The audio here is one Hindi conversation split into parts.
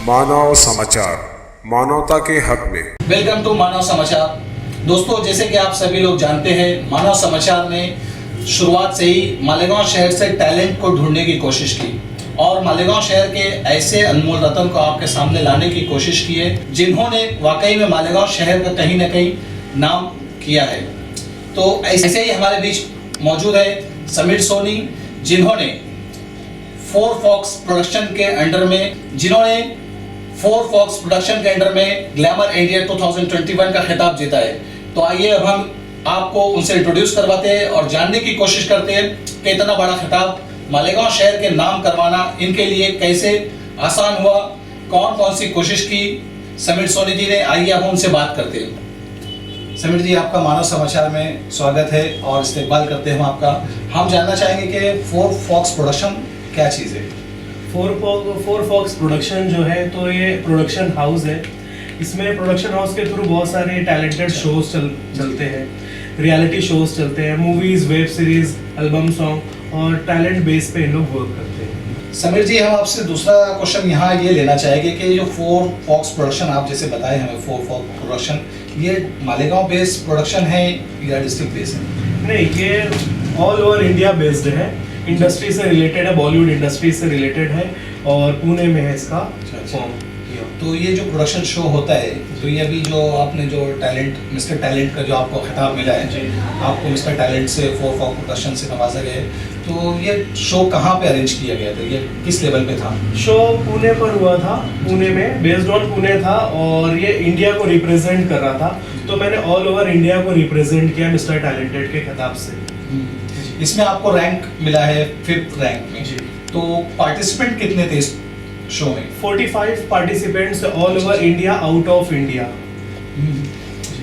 मानव समाचार, मानवता के हक में। वेलकम टू मानव समाचार। दोस्तों, जैसे कि आप सभी लोग जानते हैं, मानव समाचार ने शुरुआत से ही मालेगांव शहर से टैलेंट को ढूंढने की कोशिश की और मालेगांव शहर के ऐसे अनमोल रत्न को आपके सामने लाने की कोशिश की है जिन्होंने वाकई में मालेगांव शहर का कहीं ना कहीं नाम किया है। तो ऐसे ही हमारे बीच मौजूद है समीर सोनी, जिन्होंने फोर फॉक्स प्रोडक्शन के अंडर में ग्लैमर इंडिया 2021 का खिताब जीता है। तो आइए अब हम आपको उनसे इंट्रोड्यूस करवाते हैं और जानने की कोशिश करते हैं कि इतना बड़ा खिताब मालेगांव शहर के नाम करवाना इनके लिए कैसे आसान हुआ, कौन कौन सी कोशिश की समीर सोनी जी ने। आइए अब उनसे बात करते हैं। समीर जी, आपका मानव समाचार में स्वागत है और इस्तेकबाल करते हैं हम आपका। हम जानना चाहेंगे कि फोर फॉक्स प्रोडक्शन क्या चीज़ है? फोर फॉक्स प्रोडक्शन जो है तो ये प्रोडक्शन हाउस है। इसमें प्रोडक्शन हाउस के थ्रू बहुत सारे टैलेंटेड शोज चलते हैं, रियलिटी शोज चलते हैं, movies, web series, album song और टैलेंट बेस पे इन लोग वर्क करते हैं। समीर जी, हम आपसे दूसरा क्वेश्चन यहाँ ये लेना चाहेंगे कि जो फोर फॉक्स प्रोडक्शन आप जैसे बताए हमें, फोर फॉक्स प्रोडक्शन ये मालेगांव बेस्ड प्रोडक्शन है या डिस्ट्रिक्ट बेस्ड है? नहीं, ये ऑल ओवर इंडिया बेस्ड है, इंडस्ट्री से रिलेटेड है, बॉलीवुड इंडस्ट्री से रिलेटेड है और पुणे में है इसका फॉर्म। तो ये जो प्रोडक्शन शो होता है, तो ये अभी जो आपने जो टैलेंट, मिस्टर टैलेंट का जो आपको खिताब मिला है, आपको मिस्टर टैलेंट से फोर फॉक्स प्रोडक्शन से नवाजा गया है, तो ये शो कहाँ पे अरेंज किया गया था? ये किस लेवल पे था? शो पुणे पर हुआ था, पुणे में, बेस्ड ऑन पुणे था और ये इंडिया को रिप्रेजेंट कर रहा था। तो मैंने ऑल ओवर इंडिया को रिप्रेजेंट किया मिस्टर टैलेंटेड के खिताब से। इसमें आपको रैंक मिला है 5th रैंक में। तो पार्टिसिपेंट कितने थे इस शो में? 45 participants all over India, out of India.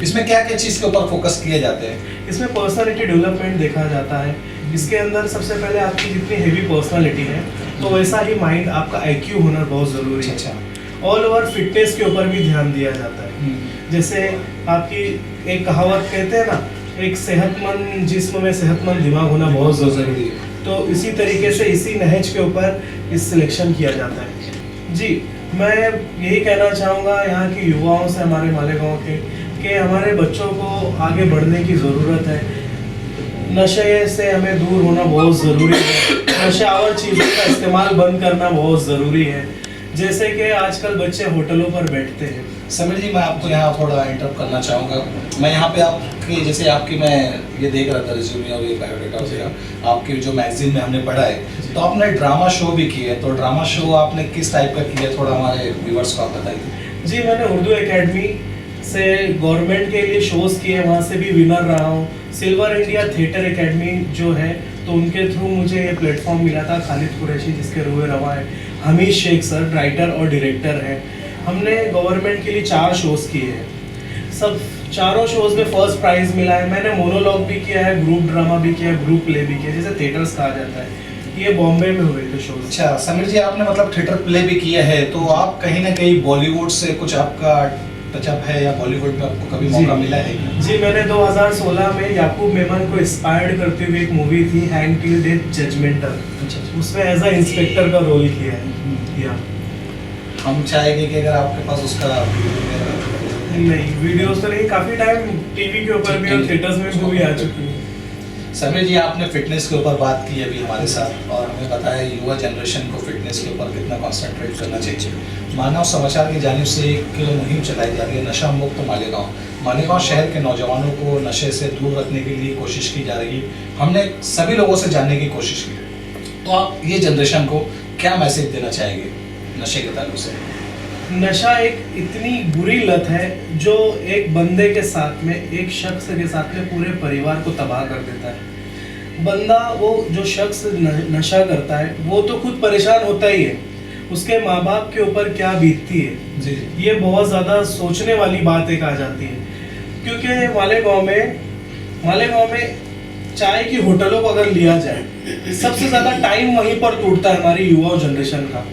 इसमें क्या क्या चीज़ के ऊपर फोकस किए जाते हैं? इसमें पर्सनालिटी डेवलपमेंट देखा जाता है। इसके अंदर सबसे पहले आपकी जितनी हेवी पर्सनालिटी है तो वैसा ही माइंड, आपका IQ होना बहुत ज़रूरी है। अच्छा। ऑल ओवर फिटनेस के ऊपर भी ध्यान दिया जाता है। जैसे आपकी एक कहावत कहते हैं ना, एक सेहतमंद जिस्म में सेहतमंद दिमाग होना बहुत ज़रूरी है। तो इसी तरीके से इसी नहज के ऊपर इस सिलेक्शन किया जाता है। जी, मैं यही कहना चाहूँगा यहाँ के युवाओं से, हमारे मालेगांव के, कि हमारे बच्चों को आगे बढ़ने की ज़रूरत है। नशे से हमें दूर होना बहुत ज़रूरी है, नशावर चीज़ों का इस्तेमाल बंद करना बहुत ज़रूरी है। जैसे कि आजकल बच्चे होटलों पर बैठते हैं। समीर जी, मैं आपको यहाँ थोड़ा इंटरप्ट करना चाहूँगा। मैं यहाँ पे आपकी, जैसे आपकी मैं ये देख रहा था रिज्यूमे और ये बायोडाटा वगैरह, आपकी जो मैगजीन में हमने पढ़ा है, तो आपने ड्रामा शो भी किए। तो ड्रामा शो आपने किस टाइप का किया, थोड़ा हमारे व्यूवर्स को आप बताइए। जी, मैंने उर्दू एकेडमी से गवर्नमेंट के लिए शोज़ किए, वहाँ से भी विनर रहा हूँ। सिल्वर इंडिया थिएटर एकेडमी जो है तो उनके थ्रू मुझे ये प्लेटफॉर्म मिला था। खालिद कुरैशी जिसके रूए रवा है, हमीश शेख सर राइटर और डायरेक्टर हैं। हमने गवर्नमेंट के लिए 4 शोज़ किए हैं। सब चारों शोज़ में फर्स्ट प्राइज़ मिला है। मैंने मोनोलॉग भी किया है, ग्रुप ड्रामा भी किया है, ग्रुप प्ले भी किया, जैसे थिएटर्स कहा जाता है। ये बॉम्बे में हुए थे शोज़। अच्छा समीर जी, आपने मतलब थिएटर प्ले भी किया है, तो आप कहीं ना कहीं बॉलीवुड से कुछ आपका टचअप है या बॉलीवुड में आपको कभी मौका मिला है? जी, मैंने 2016 में याकूब मेमन को इंस्पायर्ड करते हुए एक मूवी थी हैंग टिल डेथ जजमेंटल, उसमें एज अ इंस्पेक्टर का रोल किया है। हम चाहेंगे कि अगर आपके पास उसका नहीं, वीडियोस तो नहीं, काफ़ी टाइम टीवी के ऊपर भी और थिएटर्स में भी आ चुकी है। समीर जी, आपने फिटनेस के ऊपर बात की अभी हमारे साथ और हमें बताया युवा जनरेशन को फिटनेस के ऊपर कितना कंसंट्रेट करना चाहिए। मानव समाचार की जानिब से एक मुहिम चलाई जा रही है, नशा मुक्त मालेगांव शहर के नौजवानों को नशे से दूर रखने के लिए कोशिश की जा रही है। हमने सभी लोगों से जानने की कोशिश की, तो आप ये जनरेशन को क्या मैसेज देना चाहेंगे नशे के ताल्लुक से? नशा एक इतनी बुरी लत है जो एक बंदे के साथ में, एक शख्स के साथ में पूरे परिवार को तबाह कर देता है। बंदा, वो जो शख्स नशा करता है वो तो खुद परेशान होता ही है, उसके माँ बाप के ऊपर क्या बीतती है जी। ये बहुत ज़्यादा सोचने वाली बात एक आ जाती है। क्योंकि मालेगांव में चाय की होटलों को अगर लिया जाए, सबसे ज़्यादा टाइम वहीं पर टूटता है हमारी युवा जनरेशन का।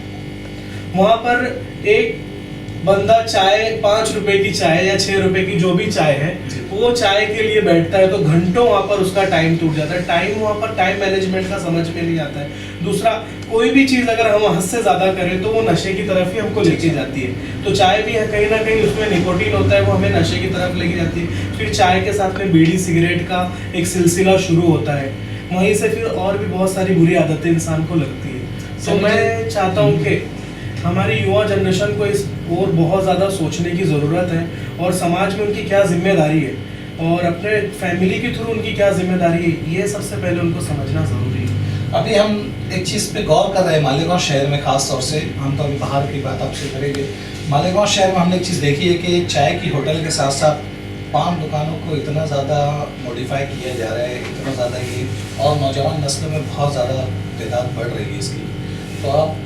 वहाँ पर एक बंदा चाय 5 रुपए की चाय या 6 रुपए की जो भी चाय है, वो वो चाय के लिए बैठता है तो घंटों वहाँ पर उसका टाइम टूट जाता है। टाइम वहाँ पर टाइम मैनेजमेंट का समझ में नहीं आता है। दूसरा, कोई भी चीज़ अगर हम हद से ज़्यादा करें तो वो नशे की तरफ ही हमको लेके जाती है। तो चाय भी है कहीं ना कहीं उसमें निकोटीन होता है, वो हमें नशे की तरफ लेके जाती है। फिर चाय के साथ में बीड़ी सिगरेट का एक सिलसिला शुरू होता है, वहीं से फिर और भी बहुत सारी बुरी आदतें इंसान को लगती है। तो मैं चाहता हूँ कि हमारी युवा जनरेशन को इस और बहुत ज़्यादा सोचने की ज़रूरत है, और समाज में उनकी क्या जिम्मेदारी है और अपने फैमिली के थ्रू उनकी क्या जिम्मेदारी है, ये सबसे पहले उनको समझना ज़रूरी है। अभी हम एक चीज़ पे गौर कर रहे हैं मालेगांव शहर में, ख़ास तौर से हम तो अभी बाहर की बात आपसे करेंगे। मालेगांव शहर में हमने एक चीज़ देखी है कि चाय की होटल के साथ साथ पान दुकानों को इतना ज़्यादा मॉडिफाई किया जा रहा है, इतना ज़्यादा ये, और नौजवान नस्ल में बहुत ज़्यादा तादाद बढ़ रही है इसकी। तो आप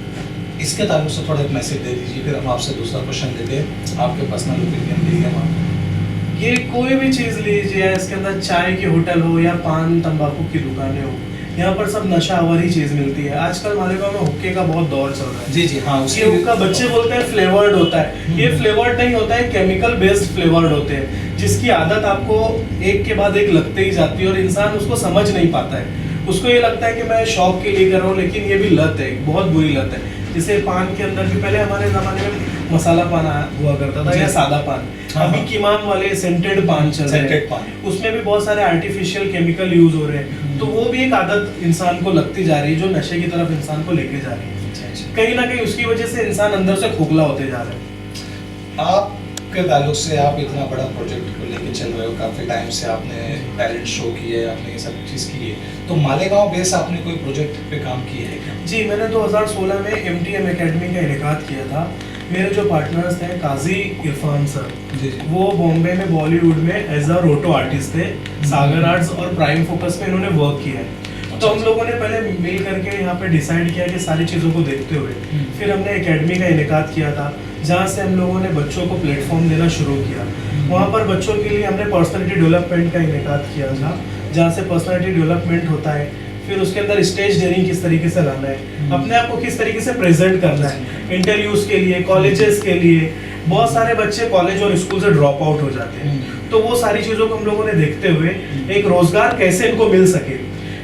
इसके ताल्लुक से थोड़ा एक मैसेज दे दीजिए, फिर हम आपसे दूसरा क्वेश्चन लेते हैं, आपके पर्सनल ओपिनियन दीजिए हम। ये कोई भी चीज़ लीजिए, इसके अंदर चाय की होटल हो या पान तंबाकू की दुकानें हो, यहाँ पर सब नशा आवर ही चीज़ मिलती है। आजकल मालेगांव में हुक्के का बहुत दौर चल रहा है। जी जी हाँ, ये हुक्का बच्चे बोलते हैं फ्लेवर्ड होता है, ये फ्लेवर्ड नहीं होता है, केमिकल बेस्ड फ्लेवर्ड होते हैं, जिसकी आदत आपको एक के बाद एक लगते ही जाती है और इंसान उसको समझ नहीं पाता है। उसको ये लगता है कि मैं शौक के लिए कर रहा हूँ, लेकिन ये भी लत है, बहुत बुरी लत है। जैसे पान के अंदर भी पहले हमारे ज़माने में मसाला पान हुआ करता था या सादा पान, हाँ, अभी हाँ। कीमान वाले सेंटेड पान चल रहे सेंटेड हैं, पान। उसमें भी बहुत सारे आर्टिफिशियल केमिकल यूज हो रहे हैं। तो वो भी एक आदत इंसान को लगती जा रही है, जो नशे की तरफ इंसान को लेके जा रही है। कहीं ना कहीं उसकी वजह से इंसान अंदर से खोखला होते जा रहा है। आपके ताल्लुक से आप इतना बड़ा प्रोजेक्ट को लेके चल रहे हो, काफ़ी टाइम से आपने टैलेंट शो किए है, आपने ये सब चीज़ की है, तो मालेगांव बेस आपने कोई प्रोजेक्ट पे काम किया है क्या? जी, मैंने 2016 में MTM एकेडमी का इनेकाद किया था। मेरे जो पार्टनर्स थे काजी इरफान सर, जी वो बॉम्बे में बॉलीवुड में एज अ रोटो आर्टिस्ट थे। सागर आर्ट्स और प्राइम फोकस में इन्होंने वर्क किया है। तो हम लोगों ने पहले मिल करके यहाँ पे डिसाइड किया कि सारी चीज़ों को देखते हुए फिर हमने एकेडमी का इनेकाद किया था, जहाँ से हम लोगों ने बच्चों को प्लेटफॉर्म देना शुरू किया। वहाँ पर बच्चों के लिए हमने पर्सनैलिटी डेवलपमेंट का इनेकाद किया था, जहाँ से पर्सनैलिटी डेवलपमेंट होता है। फिर उसके अंदर स्टेज डेयरिंग किस तरीके से लाना है, अपने आप को किस तरीके से प्रेजेंट करना है, इंटरव्यूज के लिए, कॉलेजेस के लिए। बहुत सारे बच्चे कॉलेज और स्कूल से ड्रॉप आउट हो जाते हैं, तो वो सारी चीज़ों को हम लोगों ने देखते हुए एक रोजगार कैसे इनको मिल सके,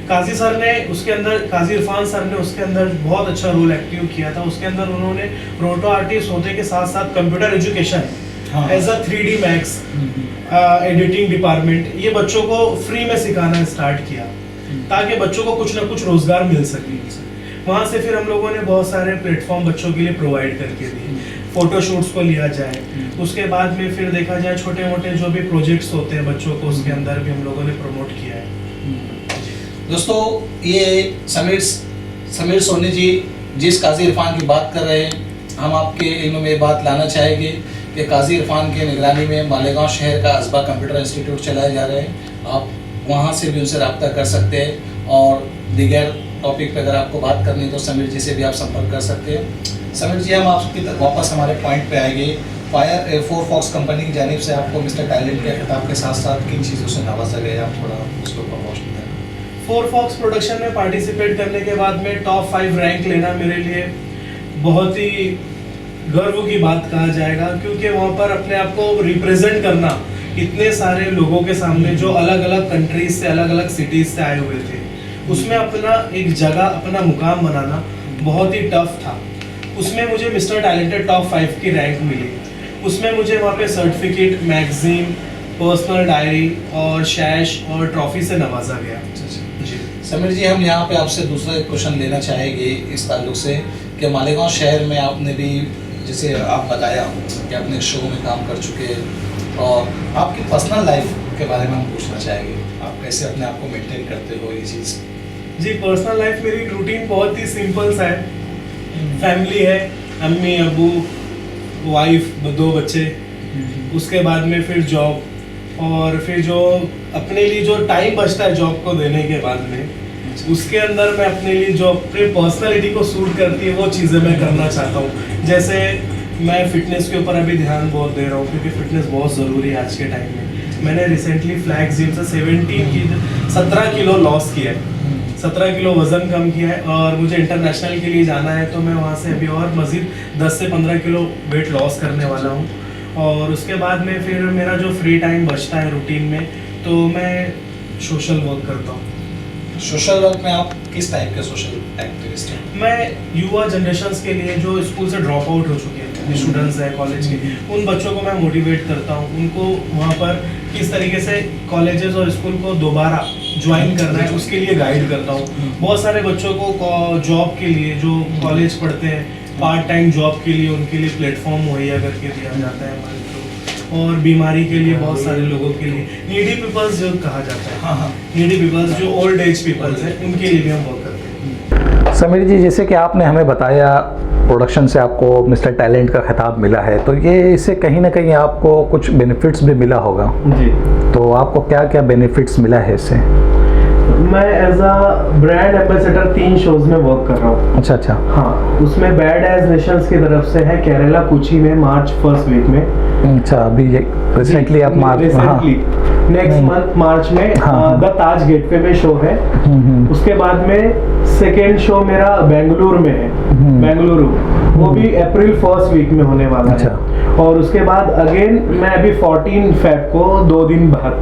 काजी सर ने उसके अंदर, काजी इरफान सर ने उसके अंदर बहुत अच्छा रोल एक्टिव किया था। उसके अंदर उन्होंने रोटो आर्टिस्ट होने के साथ साथ computer education as a 3D max editing department, ये बच्चों को फ्री में सिखाना स्टार्ट किया ताकि बच्चों को कुछ ना कुछ रोजगार मिल सके। वहाँ से फिर हम लोगों ने बहुत सारे प्लेटफॉर्म बच्चों के लिए प्रोवाइड करके दिए। फोटो शूट्स को लिया जाए, उसके बाद में फिर देखा जाए छोटे मोटे जो भी प्रोजेक्ट्स होते हैं बच्चों को, उसके अंदर भी हम लोगों ने प्रमोट किया है। दोस्तों, ये समीर सोनी जी जिस काजी इरफान की बात कर रहे हैं, हम आपके इल्म में बात लाना चाहेंगे कि काजी इरफान के निगरानी में मालेगांव शहर का अज़बा कंप्यूटर इंस्टीट्यूट चलाए जा रहे हैं। आप वहाँ से भी उनसे रब्ता कर सकते हैं, और दीगर टॉपिक पे अगर आपको बात करनी है तो समीर जी से भी आप संपर्क कर सकते हैं। समीर जी, हम आपकी वापस हमारे पॉइंट पे आएंगे। फायर फोर फॉक्स कंपनी की जानिब से आपको मिस्टर टैलेंट के खिताब के साथ साथ किन चीज़ों से नवाजा गया, आप थोड़ा उसके ऊपर रोशनी डालें। फोर फॉक्स प्रोडक्शन में पार्टिसिपेट करने के बाद में टॉप 5 रैंक लेना मेरे लिए बहुत ही गर्व की बात कहा जाएगा, क्योंकि वहाँ पर अपने आप को रिप्रेजेंट करना इतने सारे लोगों के सामने जो अलग अलग कंट्रीज से, अलग अलग सिटीज से आए हुए थे, उसमें अपना एक जगह, अपना मुकाम बनाना बहुत ही टफ था। उसमें मुझे मिस्टर टैलेंटेड टॉप 5 की रैंक मिली। उसमें मुझे वहाँ पे सर्टिफिकेट, मैगजीन, पर्सनल डायरी और शैश और ट्रॉफी से नवाजा गया। जी समीर जी, हम यहाँ पे आपसे दूसरा एक क्वेश्चन लेना चाहेंगे इस ताल्लुक से कि मालेगांव शहर में आपने भी, जैसे आप बताया कि अपने एक शो में काम कर चुके हैं, और आपकी पर्सनल लाइफ के बारे में हम पूछना चाहेंगे, आप कैसे अपने आप को मेंटेन करते हो ये चीज़? जी, पर्सनल लाइफ मेरी रूटीन बहुत ही सिंपल सा है। फैमिली है, अम्मी अबू, वाइफ, 2 बच्चे, उसके बाद में फिर जॉब, और फिर जो अपने लिए जो टाइम बचता है जॉब को देने के बाद में, उसके अंदर मैं अपने लिए जो अपनी पर्सनालिटी को सूट करती है वो चीज़ें मैं करना चाहता हूँ। जैसे मैं फिटनेस के ऊपर अभी ध्यान बहुत दे रहा हूँ, क्योंकि फिटनेस बहुत ज़रूरी है आज के टाइम में। मैंने रिसेंटली फ्लैग जिम से 17 किलो लॉस किया है, 17 किलो वज़न कम किया है, और मुझे इंटरनेशनल के लिए जाना है, तो मैं वहाँ से अभी और मज़ीद 10 से 15 किलो वेट लॉस करने वाला हूँ। और उसके बाद में फिर मेरा जो फ्री टाइम बचता है रूटीन में, तो मैं सोशल वर्क करता हूँ। सोशल वर्क में आप किस टाइप के सोशल एक्टिविस्ट हैं? मैं युवा जनरेशन्स के लिए जो स्कूल से ड्रॉप आउट हो चुके हैं स्टूडेंट्स हैं कॉलेज के, उन बच्चों को मैं मोटिवेट करता हूँ, उनको वहाँ पर किस तरीके से कॉलेजेस और स्कूल को दोबारा ज्वाइन करना है उसके लिए गाइड करता हूँ। बहुत सारे बच्चों को जॉब के लिए जो कॉलेज पढ़ते हैं पार्ट टाइम जॉब के लिए उनके लिए प्लेटफॉर्म मुहैया करके दिया जाता है हमारे थ्रू, और बीमारी के लिए बहुत सारे लोगों के लिए नीडी पीपल्स जो कहा जाता है, हाँ, नीडी पीपल्स जो ओल्ड एज पीपल्स हैं उनके लिए भी हम वर्क करते हैं। समीर जी, जैसे कि आपने हमें बताया प्रोडक्शन से आपको मिस्टर टैलेंट का खिताब मिला है, तो ये इससे कहीं ना कहीं आपको कुछ बेनिफिट्स भी मिला होगा। जी, तो आपको क्या क्या बेनिफिट्स मिला है इससे? मैं as a brand ambassador 3 shows में वर्क कर रहा हूँ। अच्छा अच्छा। हाँ, उसमें बैड एज नेशंस की तरफ से है केरला कोची में मार्च फर्स्ट वीक में। अच्छा, अभी रिसेंटली आप रिसेंटली नेक्स्ट मंथ मार्च में द ताज गेटवे में शो है। उसके बाद में सेकेंड शो मेरा बेंगलुरु में है, बेंगलुरु, वो भी अप्रैल फर्स्ट वीक में होने वाला है। और उसके बाद अगेन मैं अभी 14 फेब को 2 दिन बाद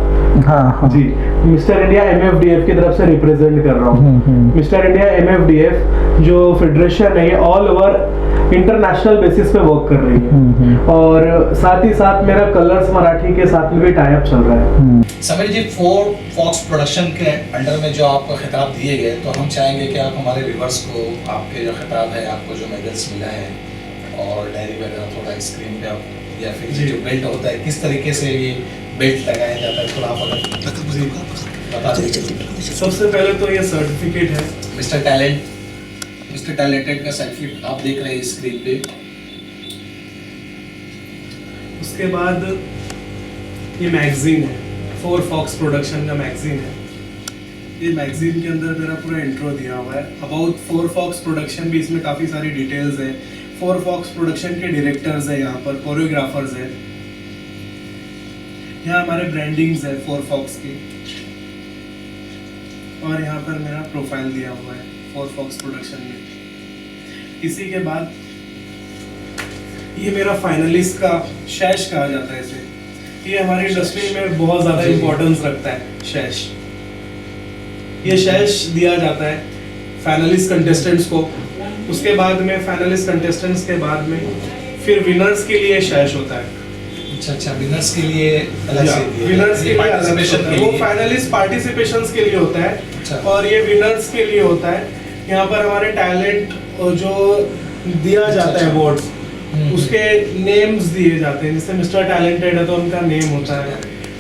जी मिस्टर इंडिया MFDF की तरफ से रिप्रेजेंट कर रहा हूँ। मिस्टर इंडिया MFDF जो फेडरेशन है ऑल ओवर इंटरनेशनल बेसिस पे वर्क कर रही है, और साथ ही साथ मेरा कलर्स मराठी के साथ में भी टाई अप चल रहा है। समीर जी, फॉक्स प्रोडक्शन के अंडर में जो आपको खिताब दिए गए, तो हम चाहेंगे कि आप हमारे व्यूवर्स को आपके जो खिताब है, आपको जो मेडल्स मिला है और डायरी वगैरह थोड़ा स्क्रीन पे आप, या फिर जो बेल्ट होता है किस तरीके से ये बेल्ट लगाया जाता है, थोड़ा आप बता दीजिए। सबसे पहले तो ये सर्टिफिकेट है मिस्टर टैलेंटेड का सर्टिफिकेट आप देख रहे हैं स्क्रीन पे। उसके बाद ये मैगजीन है, 4 फॉक्स प्रोडक्शन का मैगजीन है। ये मैगजीन के अंदर मेरा पूरा इंट्रो दिया हुआ है अबाउट 4 फॉक्स प्रोडक्शन, भी इसमें काफ़ी सारी डिटेल्स है। 4 फॉक्स प्रोडक्शन के डायरेक्टर्स है, यहाँ पर कोरियोग्राफर्स है, यहाँ हमारे ब्रांडिंग्स है 4 फॉक्स की, और यहाँ पर मेरा प्रोफाइल दिया हुआ है 4 फॉक्स प्रोडक्शन में। इसी के बाद ये मेरा फाइनलिस्ट का शैश कहा जाता है इसे, ये हमारी इंडस्ट्री में बहुत ज़्यादा इम्पोर्टेंस रखता है शैश। ये शैश दिया जाता है फाइनलिस्ट कंटेस्टेंट्स को, उसके बाद में फाइनलिस्ट कंटेस्टेंट्स के बाद में फिर विनर्स के लिए शैश होता है। अच्छा, विनर्स के लिए अलग से विनर्स के लिए पार्टिसिपेशन के वो लिए, फाइनलिस्ट पार्टिसिपेशंस के लिए होता है। अच्छा। और ये विनर्स के लिए होता है। यहाँ पर हमारे टैलेंट जो दिया जाता है अवार्ड्स, उसके नेम्स दिए जाते हैं। जैसे मिस्टर टैलेंटेड है तो उनका नेम होता है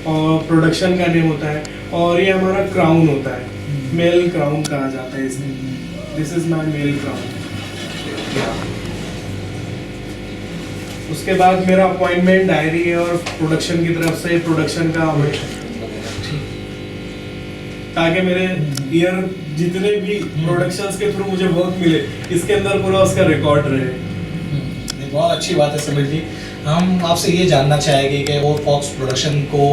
और प्रोडक्शन का नेम होता है, और ये हमारा क्राउन होता है, मेल क्राउन कहा जाता है इसे। This is my male crown. उसके बाद मेरा अपॉइंटमेंट डायरी है और प्रोडक्शन की तरफ से प्रोडक्शन का ताकि मेरे ईयर जितने भी प्रोडक्शंस के थ्रू मुझे वर्क मिले, इसके अंदर पूरा उसका रिकॉर्ड रहे। बहुत अच्छी बात है समीर जी। हम आपसे ये जानना चाहेंगे कि वो फॉक्स प्रोडक्शन को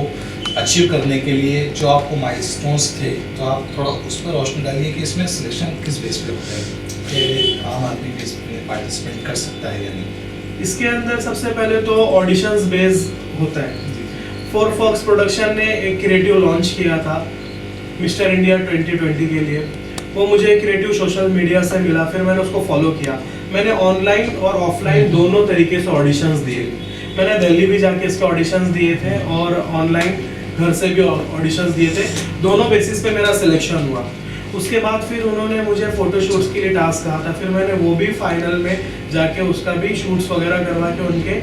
अचीव करने के लिए जो आपको माइलस्टोन्स थे, तो आप थोड़ा उस पर रोशनी डालिए कि इसमें सिलेक्शन किस बेस पे होता है, कि आम आदमी भी इसमें पार्टिसिपेट कर सकता है या नहीं। इसके अंदर सबसे पहले तो ऑडिशंस बेस होता है। 4 फॉक्स प्रोडक्शन ने एक क्रिएटिव लॉन्च किया था मिस्टर इंडिया 2020 के लिए। वो मुझे क्रिएटिव सोशल मीडिया से मिला, फिर मैंने उसको फॉलो किया। मैंने ऑनलाइन और ऑफलाइन दोनों तरीके से ऑडिशंस दिए। मैंने दिल्ली भी जाके इसके ऑडिशंस दिए थे और ऑनलाइन घर से भी ऑडिशंस दिए थे। दोनों बेसिस पे मेरा सिलेक्शन हुआ। उसके बाद फिर उन्होंने मुझे फोटोशूट्स के लिए टास्क कहा था, फिर मैंने वो भी फाइनल में जाके उसका भी शूट्स वगैरह करवा के उनके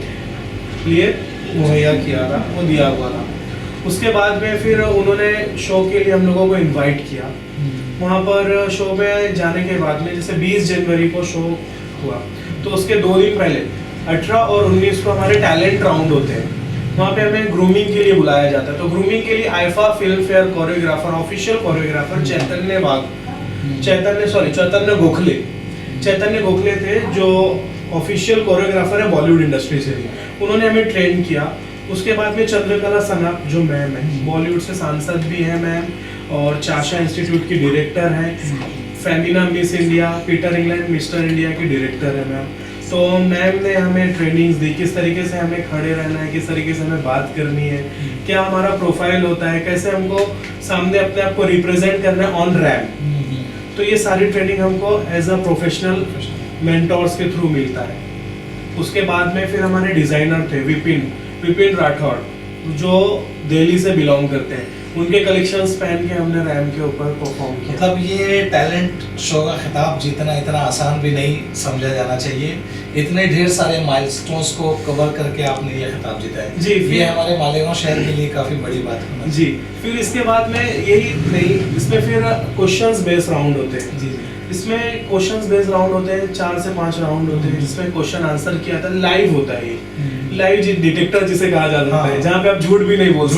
लिए मुहैया किया था, वो दिया हुआ था। उसके बाद में फिर उन्होंने शो के लिए हम लोगों को इनवाइट किया। वहाँ पर शो में जाने के बाद में जैसे 20 जनवरी को शो हुआ, तो उसके 2 दिन पहले 18 और 19 को हमारे टैलेंट राउंड होते हैं। वहाँ पे हमें ग्रूमिंग के लिए बुलाया जाता है। तो ग्रूमिंग के लिए IIFA Filmfare choreographer, official choreographer Chaitanya Gokhale थे, जो ऑफिशियल कोरियोग्राफर है बॉलीवुड इंडस्ट्री से। उन्होंने हमें ट्रेन किया। उसके बाद में चंद्रकला सनाप जो मैम है, बॉलीवुड से सांसद भी है मैम, और चाशा इंस्टीट्यूट की डायरेक्टर हैं। Femina miss India, Peter England mister India की डायरेक्टर है मैम। तो मैम ने हमें ट्रेनिंग्स दी किस तरीके से हमें खड़े रहना है, किस तरीके से हमें बात करनी है, क्या हमारा प्रोफाइल होता है, कैसे हमको सामने अपने आप को रिप्रेजेंट करना है ऑन रैम्प। तो ये सारी ट्रेनिंग हमको एज अ प्रोफेशनल मेंटोर्स के थ्रू मिलता है। उसके बाद में फिर हमारे डिजाइनर थे विपिन राठौड़, जो दिल्ली से बिलोंग करते हैं, उनके कलेक्शंस पहन के हमने रैम के ऊपर परफॉर्म किया। मतलब ये टैलेंट शो का खिताब जीतना इतना आसान भी नहीं समझा जाना चाहिए। इतने ढेर सारे माइलस्टोन्स को कवर करके आपने ये खिताब जीता है जी, ये हमारे मालेगांव शहर के लिए काफ़ी बड़ी बात है जी। फिर इसके बाद में यही नहीं, इसमें फिर क्वेश्चंस बेस्ड राउंड होते हैं। जी इसमें क्वेश्चंस बेस्ड राउंड होते हैं, 4 से 5 राउंड होते हैं, जिसमें क्वेश्चन आंसर किया था। लाइव होता है ये, लाइव डिटेक्टर जिसे कहा जाता है, जहाँ पे आप झूठ भी नहीं बोल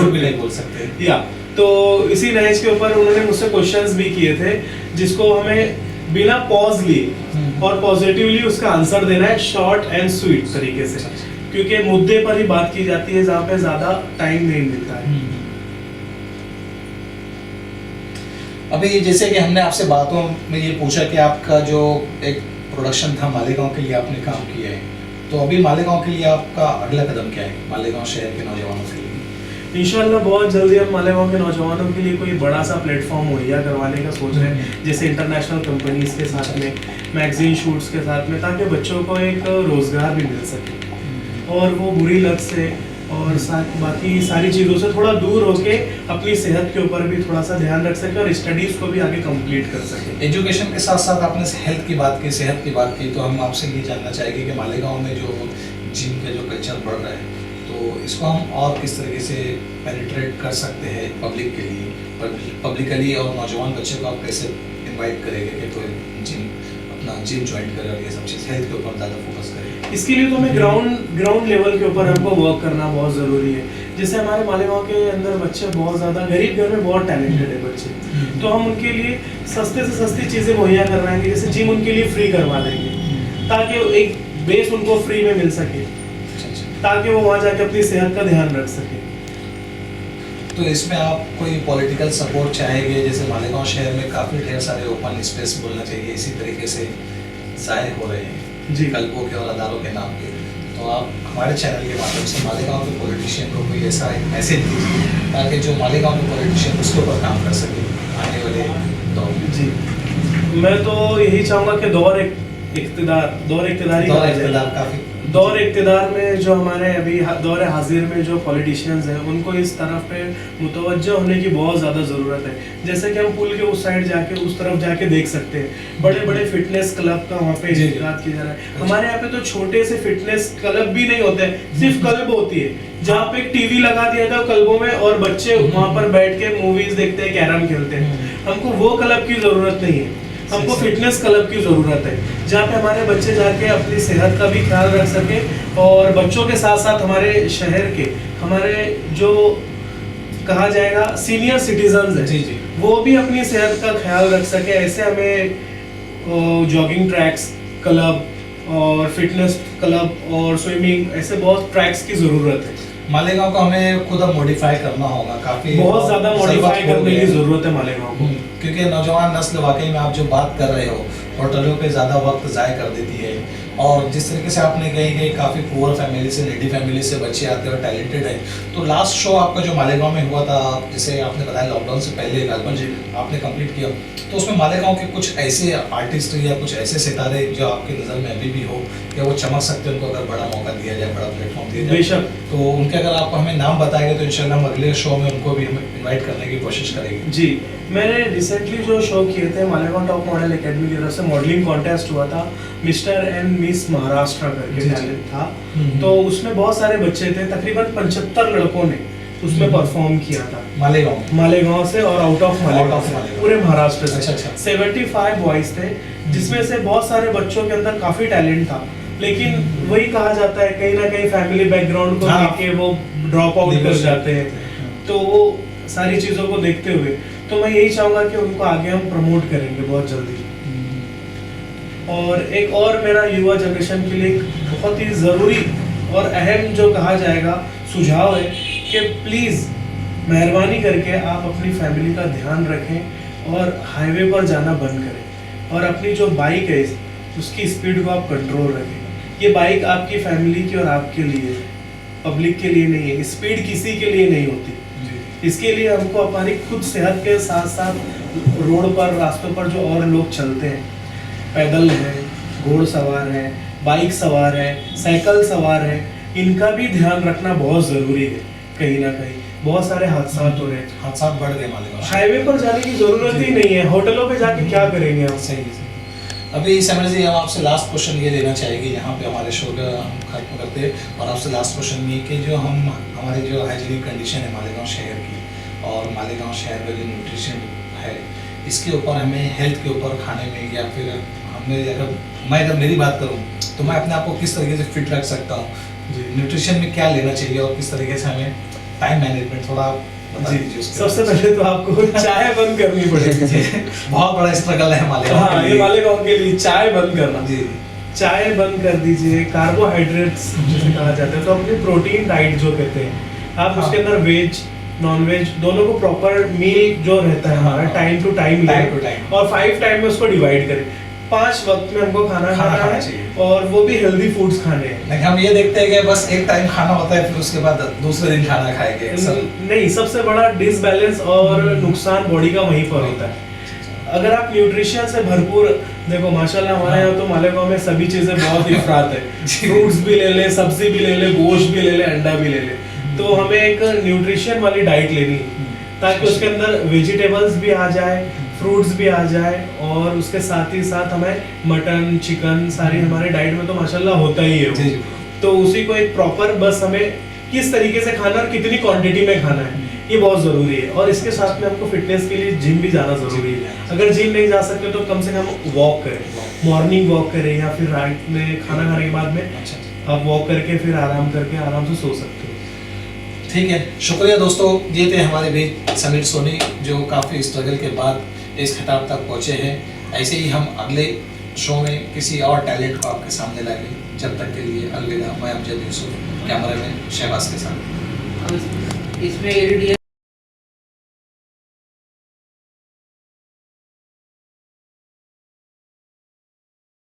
सकते या। तो इसी नैच के ऊपर उन्होंने मुझसे क्वेश्चंस भी किए थे, जिसको हमें बिना पॉज लिए और पॉजिटिवली उसका आंसर देना है, शॉर्ट एंड स्वीट तरीके से, क्योंकि मुद्दे पर ही बात की जाती है, जहाँ पे ज्यादा टाइम नहीं मिलता है। अभी जैसे कि हमने आपसे बातों में ये पूछा कि आपका जो एक प्रोडक्शन था मालेगांव के लिए आपने काम किया है, तो अभी मालेगांव के लिए आपका अगला कदम क्या है, मालेगांव शहर के नौजवानों के लिए? इंशाल्लाह बहुत जल्दी हम मालेगांव के नौजवानों के लिए कोई बड़ा सा प्लेटफॉर्म मुहैया करवाने का सोच रहे हैं, जैसे इंटरनेशनल कंपनीज के साथ में, मैगजीन शूट्स के साथ में, ताकि बच्चों को एक रोज़गार भी मिल सके और वो बुरी लत से और बाकी सारी चीज़ों से थोड़ा दूर होके अपनी सेहत के ऊपर भी थोड़ा सा ध्यान रख सके और स्टडीज़ को भी आगे कंप्लीट कर सके। एजुकेशन के साथ साथ आपने हेल्थ की बात की, सेहत की बात की, तो हम आपसे ये जानना चाहेंगे कि मालेगांव में जो जिम का जो कल्चर बढ़ रहा है, तो इसको हम और किस तरीके से पेनिट्रेट कर सकते हैं पब्लिक के लिए, पब्लिकली, और नौजवान बच्चे को आप कैसे इनवाइट करेंगे कि कोई अपना जिम ज्वाइन करे और ये सब चीज़ हेल्थ के ऊपर ज़्यादा फोकस करें? इसके लिए तो हमें ग्राउंड लेवल के ऊपर हमको वर्क करना बहुत ज़रूरी है। जैसे हमारे मालेगांव के अंदर बच्चे बहुत ज़्यादा गरीब घर में बहुत टैलेंटेड है बच्चे, तो हम उनके लिए सस्ते से सस्ती चीज़ें मुहैया करवाएंगे, जैसे जिम उनके लिए फ्री करवा देंगे, ताकि एक बेस उनको फ्री में मिल सके, ताकि वो वहाँ जाके अपनी सेहत का ध्यान रख सके। तो इसमें आप कोई पॉलिटिकल सपोर्ट चाहेंगे? जैसे मालेगांव शहर में काफ़ी ढेर सारे ओपन स्पेस बोलना चाहिए इसी तरीके से ज़ाहिर हो रहे हैं जी, कल्बों के और अदारों के नाम के, तो आप हमारे चैनल के माध्यम से मालेगांव के पॉलिटिशियन को कोई ऐसा एक मैसेज दीजिए, ताकि जो मालेगांव के पॉलिटिशियन उसके ऊपर काम कर सके आने वाले दौर में। जी, मैं तो यही चाहूँगा कि दौर इक़्तिदार में जो हमारे अभी दौर हाजिर में जो पॉलिटिशियंस हैं, उनको इस तरफ पे मुतवज्जो होने की बहुत ज़्यादा ज़रूरत है। जैसे कि हम पुल के उस साइड जाके उस तरफ जाके देख सकते हैं, बड़े बड़े फिटनेस क्लब का वहाँ पे इनकाद किया जा रहा है। हमारे यहाँ पे तो छोटे से फिटनेस क्लब भी नहीं होते हैं, सिर्फ क्लब होती है, जहाँ पे एक टीवी लगा दिया था क्लबों में और बच्चे वहाँ पर बैठ के मूवीज देखते हैं, कैरम खेलते हैं। हमको वो क्लब की ज़रूरत नहीं है, हमको फिटनेस क्लब की ज़रूरत है, जहाँ पे हमारे बच्चे जाके अपनी सेहत का भी ख्याल रख सके, और बच्चों के साथ साथ हमारे शहर के, हमारे जो कहा जाएगा सीनियर सिटीजन्स हैं, जी, वो भी अपनी सेहत का ख्याल रख सके। ऐसे हमें जॉगिंग ट्रैक्स क्लब और फिटनेस क्लब और स्विमिंग, ऐसे बहुत ट्रैक्स की ज़रूरत है। मालेगांव को हमें खुद अब मॉडिफाई करना होगा, काफ़ी बहुत ज़्यादा मॉडिफाई करने की ज़रूरत है मालेगांव को, क्योंकि नौजवान नस्ल वाकई में आप जो बात कर रहे हो होटलों पे ज़्यादा वक्त ज़ाय कर देती है, और जिस तरीके से आपने कही कि काफ़ी पुअर फैमिली से, नेडी फैमिली से बच्चे आते हैं और टैलेंटेड हैं, तो लास्ट शो आपका जो मालेगांव में हुआ था, जैसे आपने बताया लॉकडाउन से पहले एक एल्बम आपने कंप्लीट किया, तो उसमें मालेगांव के कुछ ऐसे आर्टिस्ट या कुछ ऐसे सितारे जो आपकी नज़र में अभी भी हो कि वो चमक सकते हैं, उनको अगर बड़ा मौका दिया जाए, बड़ा प्लेटफॉर्म दिया जाए, बेशक, तो उनके अगर आप हमें नाम बताएंगे तो इंशाल्लाह हम अगले शो में उनको भी हम इन्वाइट करने की कोशिश करेंगे। जी, मैंने रिसेंटली जो शो किए थे मालेगांव टॉप मॉडल एकेडमी की तरफ से, मॉडलिंग कॉन्टेस्ट हुआ था, मिस्टर एंड मिस महाराष्ट्र करके टैलेंट था, तो उसमें बहुत सारे बच्चे थे, तकरीबन 75 लड़कों ने उसमें परफॉर्म किया था मालेगांव से और आउट ऑफ मालेगांव, पूरे महाराष्ट्र से। अच्छा। 75 बॉयज थे, जिसमें से बहुत सारे बच्चों के अंदर काफी टैलेंट था, लेकिन वही कहा जाता है कहीं ना कहीं फैमिली बैकग्राउंड को लेके वो ड्रॉप आउट कर जाते हैं। तो वो सारी चीज़ों को देखते हुए तो मैं यही चाहूँगा कि उनको आगे हम प्रमोट करेंगे बहुत जल्दी। और एक और मेरा युवा जनरेशन के लिए बहुत ही ज़रूरी और अहम जो कहा जाएगा सुझाव है कि प्लीज़ मेहरबानी करके आप अपनी फैमिली का ध्यान रखें और हाईवे पर जाना बंद करें, और अपनी जो बाइक है उसकी स्पीड को आप कंट्रोल रखें। ये बाइक आपकी फैमिली की और आपके लिए है, पब्लिक के लिए नहीं है। स्पीड किसी के लिए नहीं होती। इसके लिए हमको हमारी खुद सेहत के साथ साथ रोड पर, रास्तों पर जो और लोग चलते हैं, पैदल हैं, घोड़सवार हैं, बाइक सवार हैं, साइकिल सवार हैं, इनका भी ध्यान रखना बहुत ज़रूरी है। कहीं ना कहीं बहुत सारे हादसा हो रहे हैं, हादसा बढ़ गए मालेगांव। हाईवे पर जाने की ज़रूरत ही नहीं है, होटलों पे जाके क्या करेंगे आप? सही है। अभी समझ जी हम आपसे लास्ट क्वेश्चन ये लेना चाहेंगे यहाँ पे हमारे शो का हम खत्म करते हैं, और आपसे लास्ट क्वेश्चन ये कि जो हम हमारे जो हाइजीनिक कंडीशन है मालेगांव शहर की और मालेगांव शहर में जो न्यूट्रिशन है, इसके ऊपर हमें हेल्थ के ऊपर खाने में, या फिर अगर मेरी बात करूँ तो मैं अपने आप को किस तरीके से फिट रख सकता हूँ, न्यूट्रिशन में क्या लेना चाहिए और किस तरीके से हमें टाइम मैनेजमेंट थोड़ा बता दीजिए उसके सबसे पहले तो आपको चाय बंद करनी पड़ेगी। बहुत बड़ा स्ट्रगल है मालेगांव हाँ, के ये लिए। मालेगांव के लिए चाय बंद करना। जी चाय बंद कर दीजिए, कार्बोहाइड्रेट्स जिसे कहा जाता है, तो अपनी प्रोटीन डाइट जो कहते हैं आप, उसके अंदर वेज नॉन वेज दोनों को प्रॉपर मील जो रहता है हमारा time to time Time to time। और 5 टाइम में उसको डिवाइड करें। 5 वक्त में हमको खाना खाना है चाहिए। और वो भी हेल्दी फूड्स खाने हैं। लेकिन हम ये देखते हैं कि बस एक टाइम खाना होता है, फिर उसके बाद दूसरे दिन खाना खाएंगे अक्सर। नहीं, सबसे बड़ा डिसबैलेंस और नुकसान बॉडी का वहीं पर होता है। अगर आप न्यूट्रिशन से भरपूर, देखो माशाल्लाह हमारे यहाँ तो मालेगांव में सभी चीजें बहुत इफरात है। फ्रूट्स भी ले ले, सब्जी भी ले ले, गोश्त भी ले ले, अंडा भी ले ले। तो हमें एक न्यूट्रिशन वाली डाइट लेनी है ताकि उसके अंदर वेजिटेबल्स भी आ जाए, फ्रूट्स भी आ जाए, और उसके साथ ही साथ हमें मटन चिकन सारी हमारे डाइट में तो माशाल्लाह होता ही है जी, वो। जी। तो उसी को एक प्रॉपर, बस हमें किस तरीके से खाना और कितनी क्वांटिटी में खाना है ये बहुत ज़रूरी है। और इसके साथ में हमको फिटनेस के लिए जिम भी जाना ज़रूरी है। अगर जिम नहीं जा सकते तो कम से कम वॉक करें, मॉर्निंग वॉक करें, या फिर रात में खाना खाने के बाद में अच्छा आप वॉक करके फिर आराम करके आराम से सो सकते हो। ठीक है, शुक्रिया दोस्तों। ये थे हमारे बीच समीर सोनी, जो काफ़ी स्ट्रगल के बाद इस खिताब तक पहुँचे हैं। ऐसे ही हम अगले शो में किसी और टैलेंट को आपके सामने लाएंगे। जब तक के लिए अलविदा। मैं अमजद यूसुफ, कैमरा मैन शहबाज के साथ। इसमें एडिट